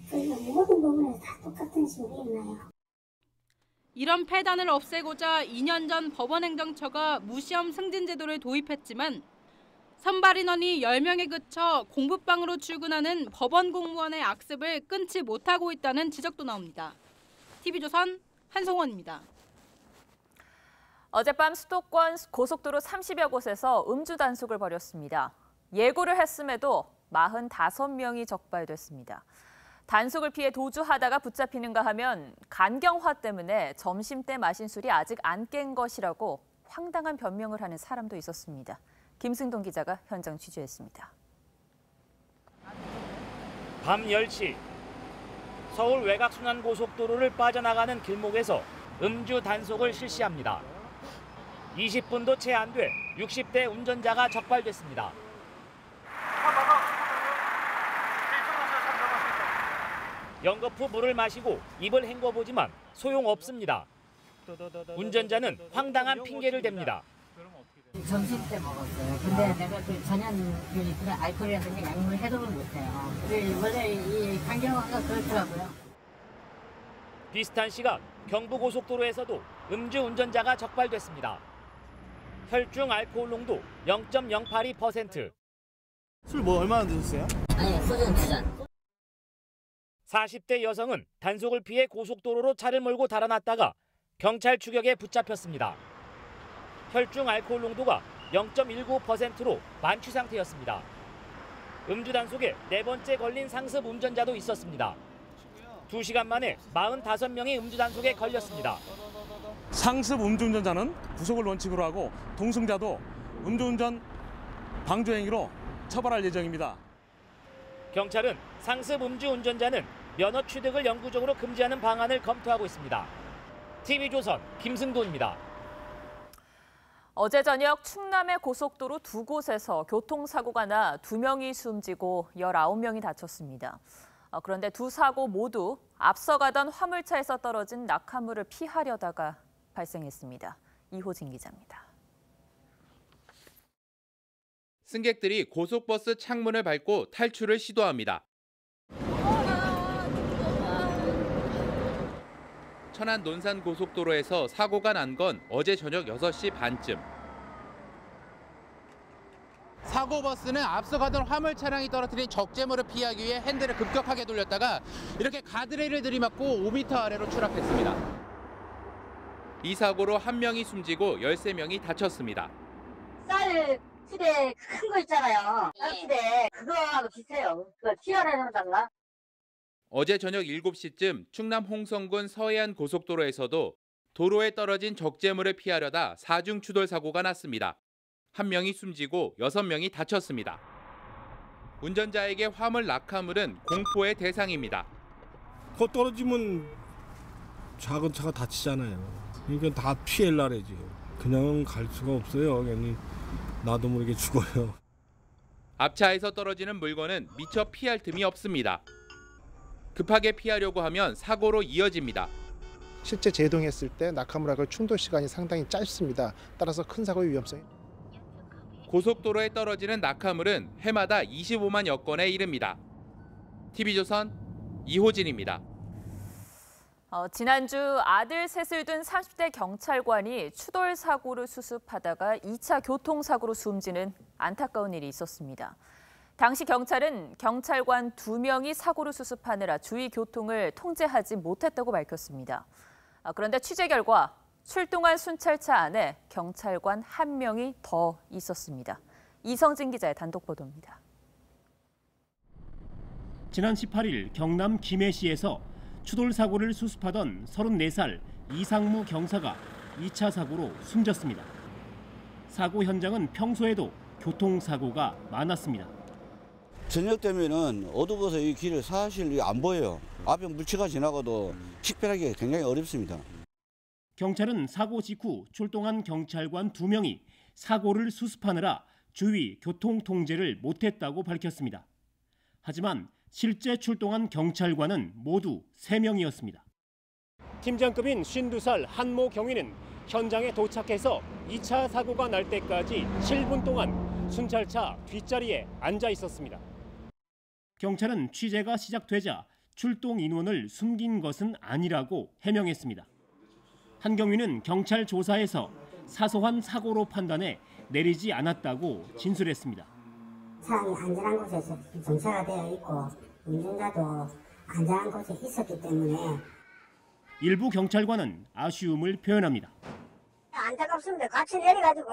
그래서 모든 부분에서 다 똑같은 식으로 일어나요. 이런 폐단을 없애고자 2년 전 법원행정처가 무시험 승진 제도를 도입했지만 선발 인원이 10명에 그쳐 공부방으로 출근하는 법원 공무원의 악습을 끊지 못하고 있다는 지적도 나옵니다. TV조선 한송원입니다. 어젯밤 수도권 고속도로 30여 곳에서 음주 단속을 벌였습니다. 예고를 했음에도 45명이 적발됐습니다. 단속을 피해 도주하다가 붙잡히는가 하면 간경화 때문에 점심때 마신 술이 아직 안 깬 것이라고 황당한 변명을 하는 사람도 있었습니다. 김승동 기자가 현장 취재했습니다. 밤 10시 서울 외곽순환고속도로를 빠져나가는 길목에서 음주 단속을 실시합니다. 20분도 채 안 돼 60대 운전자가 적발됐습니다. 연겁 후 물을 마시고 입을 헹궈보지만 소용없습니다. 운전자는 황당한 핑계를 댑니다. 점심 때 먹었어요. 근데 내가 전혀 알코올이라든지 약물을 해독을 못해요. 원래 이 강경화가 그렇더라고요. 비슷한 시각 경부고속도로에서도 음주 운전자가 적발됐습니다. 혈중 알코올 농도 0.082%. 술 뭐 얼마나 드셨어요? 아니, 소주는 2잔. 40대 여성은 단속을 피해 고속도로로 차를 몰고 달아났다가 경찰 추격에 붙잡혔습니다. 혈중 알코올 농도가 0.19%로 만취 상태였습니다. 음주 단속에 4번째 걸린 상습 운전자도 있었습니다. 2시간 만에 45명이 음주 단속에 걸렸습니다. 상습 음주운전자는 구속을 원칙으로 하고 동승자도 음주운전 방조행위로 처벌할 예정입니다. 경찰은 상습 음주 운전자는 면허 취득을 영구적으로 금지하는 방안을 검토하고 있습니다. TV조선 김승도입니다. 어제 저녁 충남의 고속도로 2곳에서 교통사고가 나 2명이 숨지고 19명이 다쳤습니다. 그런데 두 사고 모두 앞서가던 화물차에서 떨어진 낙하물을 피하려다가 발생했습니다. 이호진 기자입니다. 승객들이 고속버스 창문을 밟고 탈출을 시도합니다. 천안 논산 고속도로에서 사고가 난 건 어제 저녁 6시 반쯤. 사고버스는 앞서 가던 화물 차량이 떨어뜨린 적재물을 피하기 위해 핸들을 급격하게 돌렸다가 이렇게 가드레일을 들이맞고 5m 아래로 추락했습니다. 이 사고로 1명이 숨지고 13명이 다쳤습니다. 쌀 푸대 큰 거 있잖아요. 쌀 푸대 그거하고 비슷해요. 그거 튀어내려다가. 어제 저녁 7시쯤 충남 홍성군 서해안 고속도로에서도 도로에 떨어진 적재물을 피하려다 4중 추돌 사고가 났습니다. 1명이 숨지고 6명이 다쳤습니다. 운전자에게 화물 낙하물은 공포의 대상입니다. 거 떨어지면 작은 차가 다치잖아요. 그러니까 다 피해라래지. 그냥 갈 수가 없어요. 괜히 나도 모르게 죽어요. 앞차에서 떨어지는 물건은 미처 피할 틈이 없습니다. 급하게 피하려고 하면 사고로 이어집니다. 실제 제동했을 때 낙하물하고 충돌 시간이 상당히 짧습니다. 따라서 큰 사고의 위험성이. 고속도로에 떨어지는 낙하물은 해마다 25만여 건에 이릅니다. TV조선 이호진입니다. 지난주 아들 셋을 둔 30대 경찰관이 추돌 사고를 수습하다가 2차 교통사고로 숨지는 안타까운 일이 있었습니다. 당시 경찰은 경찰관 2명이 사고를 수습하느라 주위 교통을 통제하지 못했다고 밝혔습니다. 그런데 취재 결과 출동한 순찰차 안에 경찰관 1명이 더 있었습니다. 이성진 기자의 단독 보도입니다. 지난 18일 경남 김해시에서 추돌 사고를 수습하던 34살 이상무 경사가 2차 사고로 숨졌습니다. 사고 현장은 평소에도 교통사고가 많았습니다. 저녁 되면은 어두워서 이 길을 사실 안 보여요. 앞에 물체가 지나가도 식별하기가 굉장히 어렵습니다. 경찰은 사고 직후 출동한 경찰관 2명이 사고를 수습하느라 주위 교통 통제를 못했다고 밝혔습니다. 하지만 실제 출동한 경찰관은 모두 3명이었습니다. 팀장급인 52살 한모 경위는 현장에 도착해서 2차 사고가 날 때까지 7분 동안 순찰차 뒷자리에 앉아 있었습니다. 경찰은 취재가 시작되자 출동 인원을 숨긴 것은 아니라고 해명했습니다. 한경위는 경찰 조사에서 사소한 사고로 판단해 내리지 않았다고 진술했습니다. 차량이 안전한 곳에서 정차가 되어 있고 운전자도 안전한 곳에 있었기 때문에 일부 경찰관은 아쉬움을 표현합니다. 안타깝습니다. 같이 내려가지고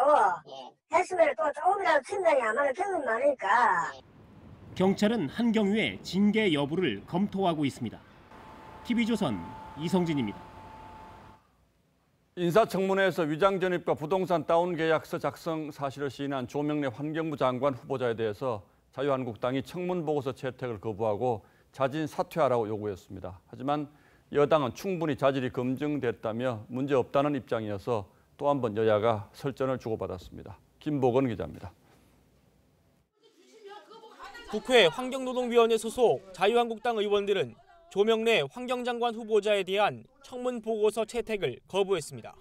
했으면 또 조금이라도 튄다니 아마 경험이 많으니까. 경찰은 한경위의 징계 여부를 검토하고 있습니다. TV조선 이성진입니다. 인사청문회에서 위장 전입과 부동산 다운 계약서 작성 사실을 시인한 조명래 환경부 장관 후보자에 대해서 자유한국당이 청문 보고서 채택을 거부하고 자진 사퇴하라고 요구했습니다. 하지만 여당은 충분히 자질이 검증됐다며 문제 없다는 입장이어서 또 한 번 여야가 설전을 주고받았습니다. 김보건 기자입니다. 국회 환경노동위원회 소속 자유한국당 의원들은 조명래 환경장관 후보자에 대한 청문 보고서 채택을 거부했습니다.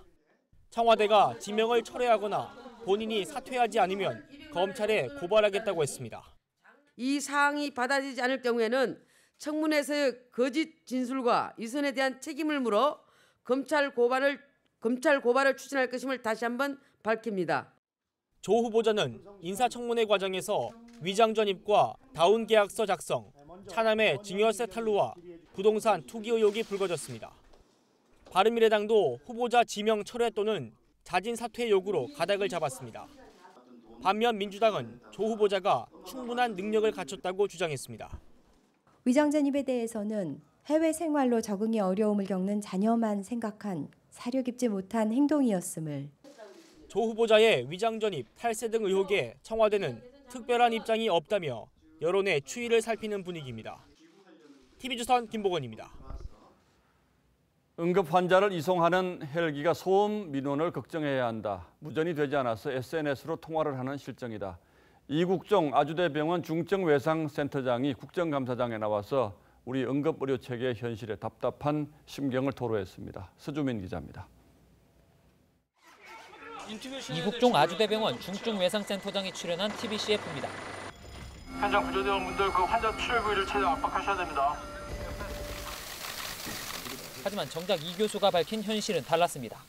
청와대가 지명을 철회하거나 본인이 사퇴하지 않으면 검찰에 고발하겠다고 했습니다. 이 사항이 받아들이지 않을 경우에는 청문회에서의 거짓 진술과 위선에 대한 책임을 물어 검찰 고발을 추진할 것임을 다시 한번 밝힙니다. 조 후보자는 인사청문회 과정에서 위장 전입과 다운 계약서 작성, 차남의 증여세 탄로와 부동산 투기 의혹이 불거졌습니다. 바른미래당도 후보자 지명 철회 또는 자진 사퇴 요구로 가닥을 잡았습니다. 반면 민주당은 조 후보자가 충분한 능력을 갖췄다고 주장했습니다. 위장 전입에 대해서는 해외 생활로 적응이 어려움을 겪는 자녀만 생각한 사려 깊지 못한 행동이었음을. 조 후보자의 위장 전입, 탈세 등 의혹에 청와대는 특별한 입장이 없다며 여론의 추이를 살피는 분위기입니다. TV조선 김보건입니다. 응급 환자를 이송하는 헬기가 소음 민원을 걱정해야 한다. 무전이 되지 않아서 SNS로 통화를 하는 실정이다. 이국종 아주대병원 중증외상센터장이 국정감사장에 나와서 우리 응급의료체계의 현실에 답답한 심경을 토로했습니다. 서주민 기자입니다. 이국종 아주대병원 중증외상센터장이 출연한 TBCF입니다. 현장 구조대원분들 그 환자 출혈부위를 최대한 압박하셔야 됩니다. 하지만 정작 이 교수가 밝힌 현실은 달랐습니다.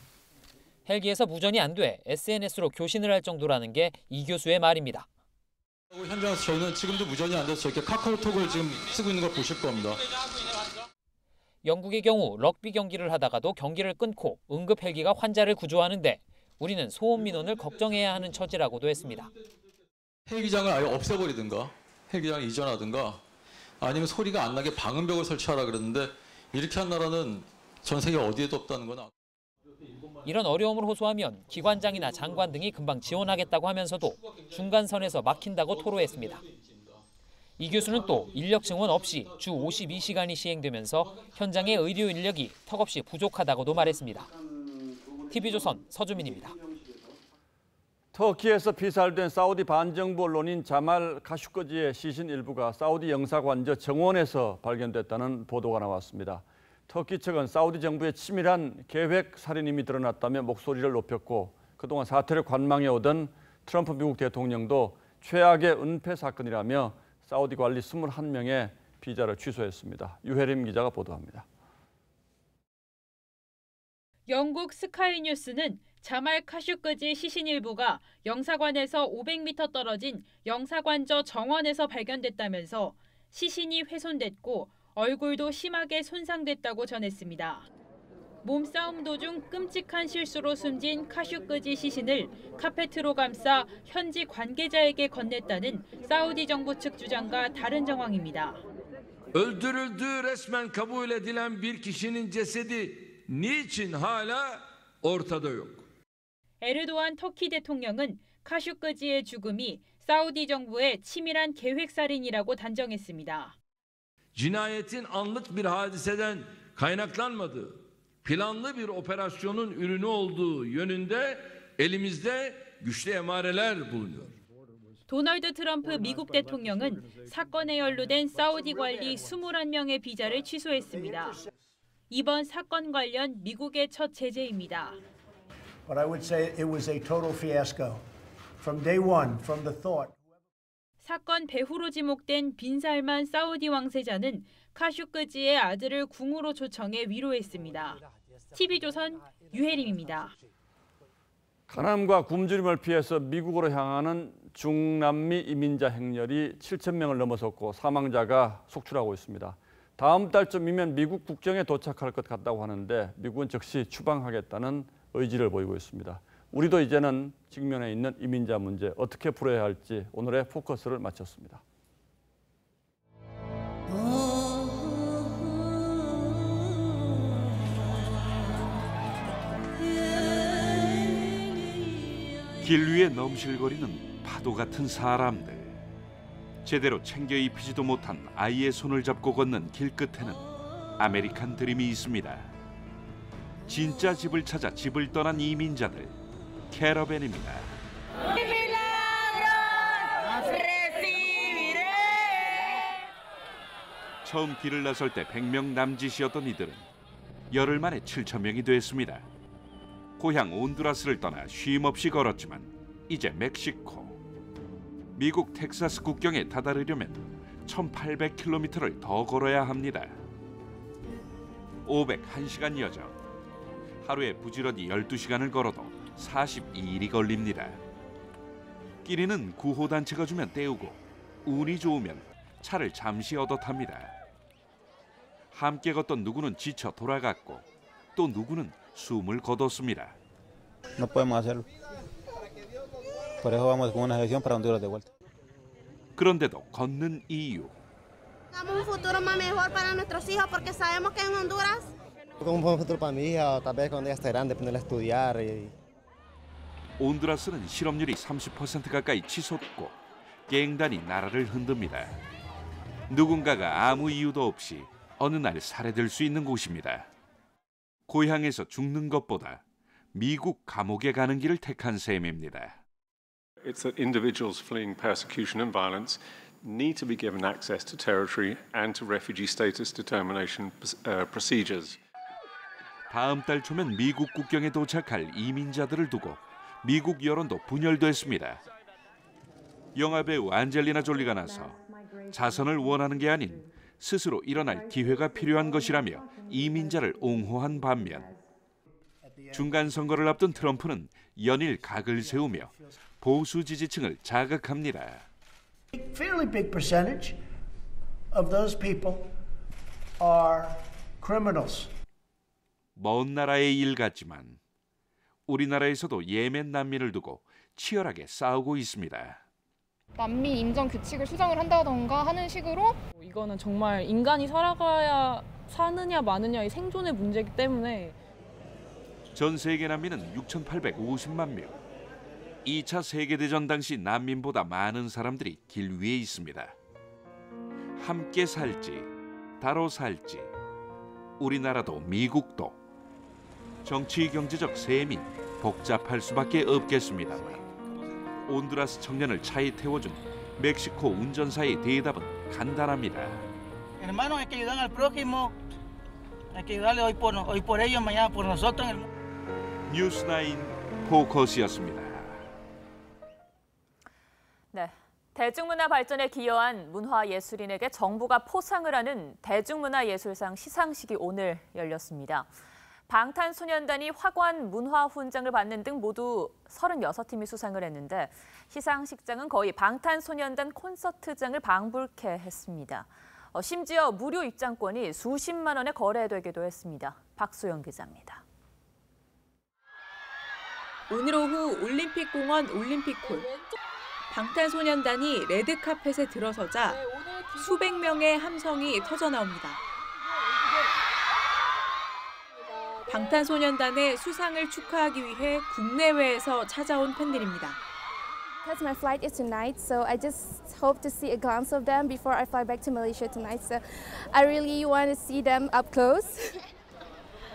헬기에서 무전이 안 돼 SNS로 교신을 할 정도라는 게 이 교수의 말입니다. 현장에서 저희는 지금도 무전이 안 돼서 이렇게 카카오톡을 지금 쓰고 있는 걸 보실 겁니다. 영국의 경우 럭비 경기를 하다가도 경기를 끊고 응급 헬기가 환자를 구조하는데 우리는 소음 민원을 걱정해야 하는 처지라고도 했습니다. 헬기장을 아예 없애버리든가 헬기장을 이전하든가 아니면 소리가 안 나게 방음벽을 설치하라 그랬는데 이렇게 한 나라는 전 세계 어디에도 없다는 거나. 이런 어려움을 호소하면 기관장이나 장관 등이 금방 지원하겠다고 하면서도 중간선에서 막힌다고 토로했습니다. 이 교수는 또 인력 증원 없이 주 52시간이 시행되면서 현장의 의료 인력이 턱없이 부족하다고도 말했습니다. TV조선 서주민입니다. 터키에서 피살된 사우디 반정부 언론인 자말 카슈거지의 시신 일부가 사우디 영사관저 정원에서 발견됐다는 보도가 나왔습니다. 터키 측은 사우디 정부의 치밀한 계획 살인임이 드러났다며 목소리를 높였고 그동안 사태를 관망해 오던 트럼프 미국 대통령도 최악의 은폐 사건이라며 사우디 관리 21명의 비자를 취소했습니다. 유혜림 기자가 보도합니다. 영국 스카이뉴스는 자말 카슈거지 시신 일부가 영사관에서 500m 떨어진 영사관저 정원에서 발견됐다면서 시신이 훼손됐고 얼굴도 심하게 손상됐다고 전했습니다. 몸싸움 도중 끔찍한 실수로 숨진 카슈거지 시신을 카페트로 감싸 현지 관계자에게 건넸다는 사우디 정부 측 주장과 다른 정황입니다. Öldürüldüğü resmen kabul edilen bir kişinin cesedi niçin hala ortada yok? 에르도안 터키 대통령은 카슈거지의 죽음이 사우디 정부의 치밀한 계획살인이라고 단정했습니다. Cinayetin anlık bir hadiseden kaynaklanmadığı, planlı bir operasyonun ürünü olduğu yönünde elimizde güçlü emareler bulunuyor. 도널드 트럼프 미국 대통령은 사건에 연루된 사우디 관리 21명의 비자를 취소했습니다. 이번 사건 관련 미국의 첫 제재입니다. But I would say it was a total fiasco. From day one, from the thought. 사건 배후로 지목된 빈살만 사우디 왕세자는 카슈거지의 아들을 궁으로 초청해 위로했습니다. TV조선 유혜림입니다. 가난과 굶주림을 피해서 미국으로 향하는 중남미 이민자 행렬이 7,000명을 넘어섰고 사망자가 속출하고 있습니다. 다음 달쯤이면 미국 국경에 도착할 것 같다고 하는데 미국은 즉시 추방하겠다는 의지를 보이고 있습니다. 우리도 이제는 직면해 있는 이민자 문제 어떻게 풀어야 할지 오늘의 포커스를 마쳤습니다. 길 위에 넘실거리는 파도 같은 사람들. 제대로 챙겨 입히지도 못한 아이의 손을 잡고 걷는 길 끝에는 아메리칸 드림이 있습니다. 진짜 집을 찾아 집을 떠난 이민자들, 캐러밴입니다. 처음 길을 나설 때 100명 남짓이었던 이들은 열흘 만에 7,000명이 됐습니다. 고향 온두라스를 떠나 쉼없이 걸었지만 이제 멕시코. 미국 텍사스 국경에 다다르려면 1,800km를 더 걸어야 합니다. 501시간 여정. 하루에 부지런히 12시간을 걸어도 42일이 걸립니다. 끼리는 구호단체가 주면 때우고 운이 좋으면 차를 잠시 얻어 탑니다. 함께 걷던 누구는 지쳐 돌아갔고 또 누구는 숨을 거뒀습니다. No podemos hacerlo. Por eso vamos con una selección para Honduras de vuelta. 그런데도 걷는 이유. Damos un futuro más mejor para nuestros hijos porque sabemos que en Honduras. Un buen futuro para mi hija, tal vez cuando ella esté grande, ponerla a estudiar. 온두라스는 실업률이 30% 가까이 치솟고 갱단이 나라를 흔듭니다. 누군가가 아무 이유도 없이 어느 날 살해될 수 있는 곳입니다. 고향에서 죽는 것보다 미국 감옥에 가는 길을 택한 셈입니다. It's that individuals fleeing persecution and violence need to be given access to territory and to refugee status determination procedures. 다음 달 초면 미국 국경에 도착할 이민자들을 두고 미국 여론도 분열됐습니다. 영화배우 안젤리나 졸리가 나서 자선을 원하는 게 아닌 스스로 일어날 기회가 필요한 것이라며 이민자를 옹호한 반면 중간 선거를 앞둔 트럼프는 연일 각을 세우며 보수 지지층을 자극합니다. Fairly big percentage of those people are criminals. 먼 나라의 일 같지만 우리나라에서도 예멘 난민을 두고 치열하게 싸우고 있습니다. 난민 인정 규칙을 수정을 한다던가 하는 식으로 이거는 정말 인간이 살아가야 사느냐 마느냐의 생존의 문제이기 때문에 전 세계 난민은 6,850만 명. 2차 세계대전 당시 난민보다 많은 사람들이 길 위에 있습니다. 함께 살지, 다로 살지, 우리나라도 미국도 정치 경제적 셈이 복잡할 수밖에 없겠습니다만 온두라스 청년을 차에 태워준 멕시코 운전사의 대답은 간단합니다. Hermano, hay que ayudar al prójimo. Hay que ayudarle hoy por ellos, mañana por nosotros. 뉴스9 포커스였습니다. 네, 대중문화 발전에 기여한 문화예술인에게 정부가 포상을 하는 대중문화예술상 시상식이 오늘 열렸습니다. 방탄소년단이 화관 문화훈장을 받는 등 모두 36팀이 수상을 했는데 시상식장은 거의 방탄소년단 콘서트장을 방불케 했습니다. 심지어 무료 입장권이 수십만 원에 거래되기도 했습니다. 박소영 기자입니다. 오늘 오후 올림픽공원 올림픽홀. 방탄소년단이 레드카펫에 들어서자 수백 명의 함성이 터져나옵니다. 방탄소년단의 수상을 축하하기 위해 국내외에서 찾아온 팬들입니다. Because my flight is tonight, so I just hope to see a glance of them before I fly back to Malaysia tonight. So I really want to see them up close.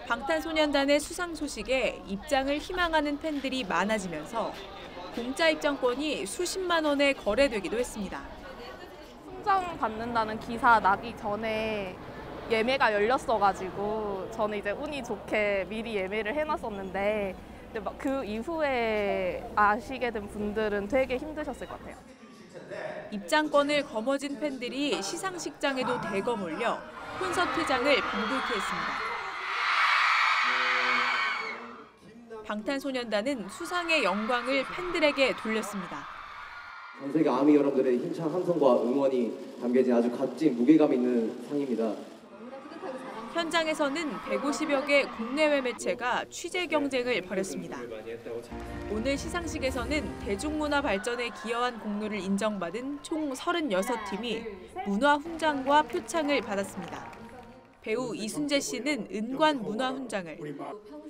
방탄소년단의 수상 소식에 입장을 희망하는 팬들이 많아지면서 공짜 입장권이 수십만 원에 거래되기도 했습니다. 훈장 받는다는 기사 나기 전에 예매가 열렸어가지고 저는 이제 운이 좋게 미리 예매를 해놨었는데 그 이후에 아시게 된 분들은 되게 힘드셨을 것 같아요. 입장권을 거머쥔 팬들이 시상식장에도 대거 몰려 콘서트장을 방불케 했습니다. 방탄소년단은 수상의 영광을 팬들에게 돌렸습니다. 전 세계 아미 여러분들의 힘찬 함성과 응원이 담겨진 아주 값진 무게감 있는 상입니다. 현장에서는 150여 개 국내외 매체가 취재 경쟁을 벌였습니다. 오늘 시상식에서는 대중문화 발전에 기여한 공로를 인정받은 총 36팀이 문화훈장과 표창을 받았습니다. 배우 이순재 씨는 은관 문화훈장을,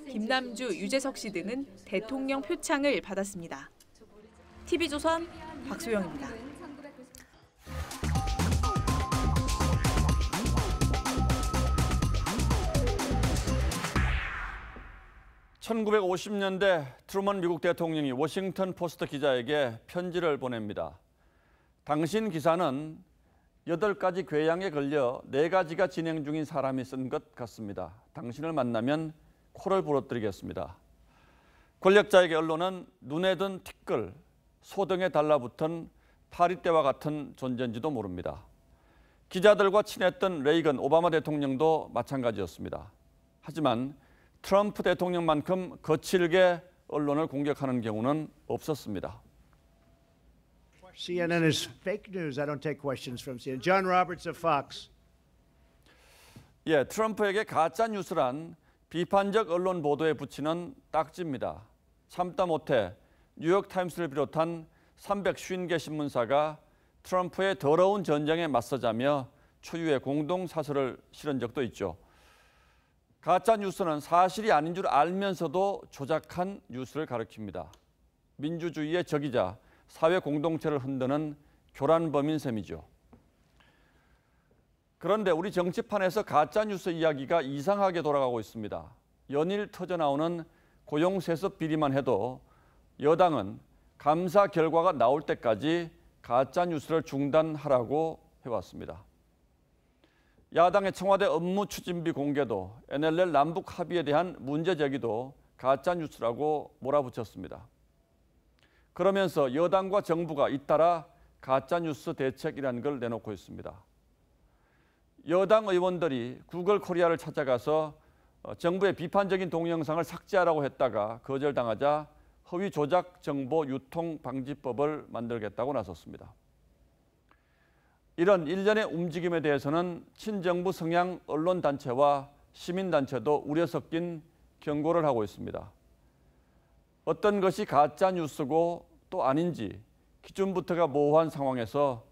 김남주, 유재석 씨 등은 대통령 표창을 받았습니다. TV조선 박소영입니다. (1950년대) 트루먼 미국 대통령이 워싱턴 포스트 기자에게 편지를 보냅니다. 당신 기사는 8가지 궤양에 걸려 4가지가 진행 중인 사람이 쓴 것 같습니다. 당신을 만나면 코를 부러뜨리겠습니다. 권력자에게 언론은 눈에 든 티끌, 소등에 달라붙은 파리떼와 같은 존재인지도 모릅니다. 기자들과 친했던 레이건, 오바마 대통령도 마찬가지였습니다. 하지만 트럼프 대통령만큼 거칠게 언론을 공격하는 경우는 없었습니다. CNN is fake news. I don't take questions from CNN. John Roberts of Fox. 예, 트럼프에게 가짜 뉴스란 비판적 언론 보도에 붙이는 딱지입니다. 참다 못해 뉴욕타임스를 비롯한 350개 신문사가 트럼프의 더러운 전쟁에 맞서자며 초유의 공동사설을 실은 적도 있죠. 가짜 뉴스는 사실이 아닌 줄 알면서도 조작한 뉴스를 가리킵니다. 민주주의의 적이자 사회 공동체를 흔드는 교란범인 셈이죠. 그런데 우리 정치판에서 가짜 뉴스 이야기가 이상하게 돌아가고 있습니다. 연일 터져나오는 고용세습 비리만 해도 여당은 감사 결과가 나올 때까지 가짜 뉴스를 중단하라고 해왔습니다. 야당의 청와대 업무 추진비 공개도 NLL 남북 합의에 대한 문제 제기도 가짜 뉴스라고 몰아붙였습니다. 그러면서 여당과 정부가 잇따라 가짜 뉴스 대책이라는 걸 내놓고 있습니다. 여당 의원들이 구글 코리아를 찾아가서 정부의 비판적인 동영상을 삭제하라고 했다가 거절당하자 허위 조작 정보 유통 방지법을 만들겠다고 나섰습니다. 이런 일련의 움직임에 대해서는 친정부 성향 언론단체와 시민단체도 우려 섞인 경고를 하고 있습니다. 어떤 것이 가짜 뉴스고 또 아닌지 기준부터가 모호한 상황에서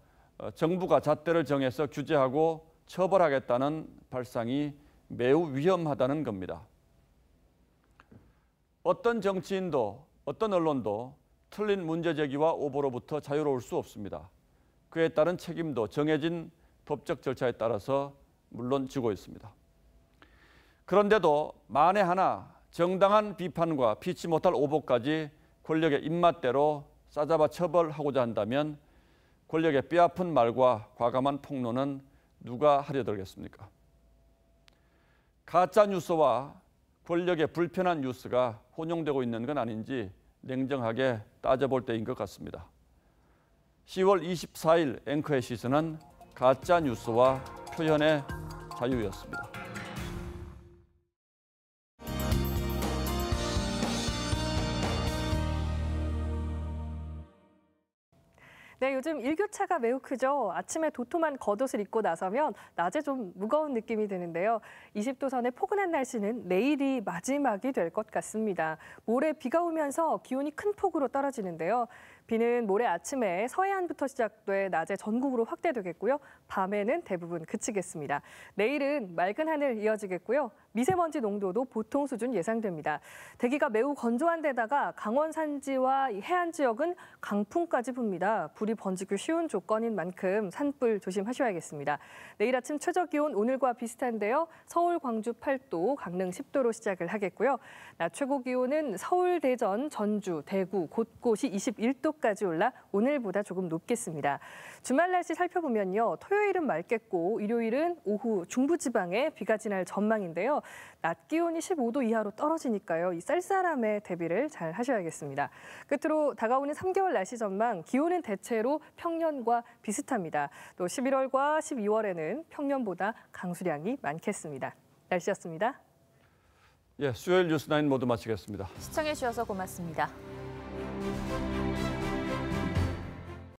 정부가 잣대를 정해서 규제하고 처벌하겠다는 발상이 매우 위험하다는 겁니다. 어떤 정치인도 어떤 언론도 틀린 문제 제기와 오보로부터 자유로울 수 없습니다. 그에 따른 책임도 정해진 법적 절차에 따라서 물론 지고 있습니다. 그런데도 만에 하나 정당한 비판과 피치 못할 오보까지 권력의 입맛대로 싸잡아 처벌하고자 한다면 권력의 뼈아픈 말과 과감한 폭로는 누가 하려 들겠습니까? 가짜 뉴스와 권력의 불편한 뉴스가 혼용되고 있는 건 아닌지 냉정하게 따져볼 때인 것 같습니다. 10월 24일 앵커의 시선은 가짜 뉴스와 표현의 자유였습니다. 네, 요즘 일교차가 매우 크죠. 아침에 도톰한 겉옷을 입고 나서면 낮에 좀 무거운 느낌이 드는데요. 20도선의 포근한 날씨는 내일이 마지막이 될 것 같습니다. 모레 비가 오면서 기온이 큰 폭으로 떨어지는데요. 비는 모레 아침에 서해안부터 시작돼 낮에 전국으로 확대되겠고요. 밤에는 대부분 그치겠습니다. 내일은 맑은 하늘 이어지겠고요. 미세먼지 농도도 보통 수준 예상됩니다. 대기가 매우 건조한 데다가 강원 산지와 해안 지역은 강풍까지 붑니다. 불이 번지기 쉬운 조건인 만큼 산불 조심하셔야겠습니다. 내일 아침 최저 기온 오늘과 비슷한데요. 서울, 광주 8도, 강릉 10도로 시작을 하겠고요. 낮 최고 기온은 서울, 대전, 전주, 대구 곳곳이 21도까지 올라 오늘보다 조금 높겠습니다. 주말 날씨 살펴보면요. 토요일은 맑겠고 일요일은 오후 중부지방에 비가 지날 전망인데요. 낮 기온이 15도 이하로 떨어지니까요. 이 쌀쌀함에 대비를 잘 하셔야겠습니다. 끝으로 다가오는 3개월 날씨 전망, 기온은 대체로 평년과 비슷합니다. 또 11월과 12월에는 평년보다 강수량이 많겠습니다. 날씨였습니다. 예, 수요일 뉴스9 모두 마치겠습니다. 시청해 주셔서 고맙습니다.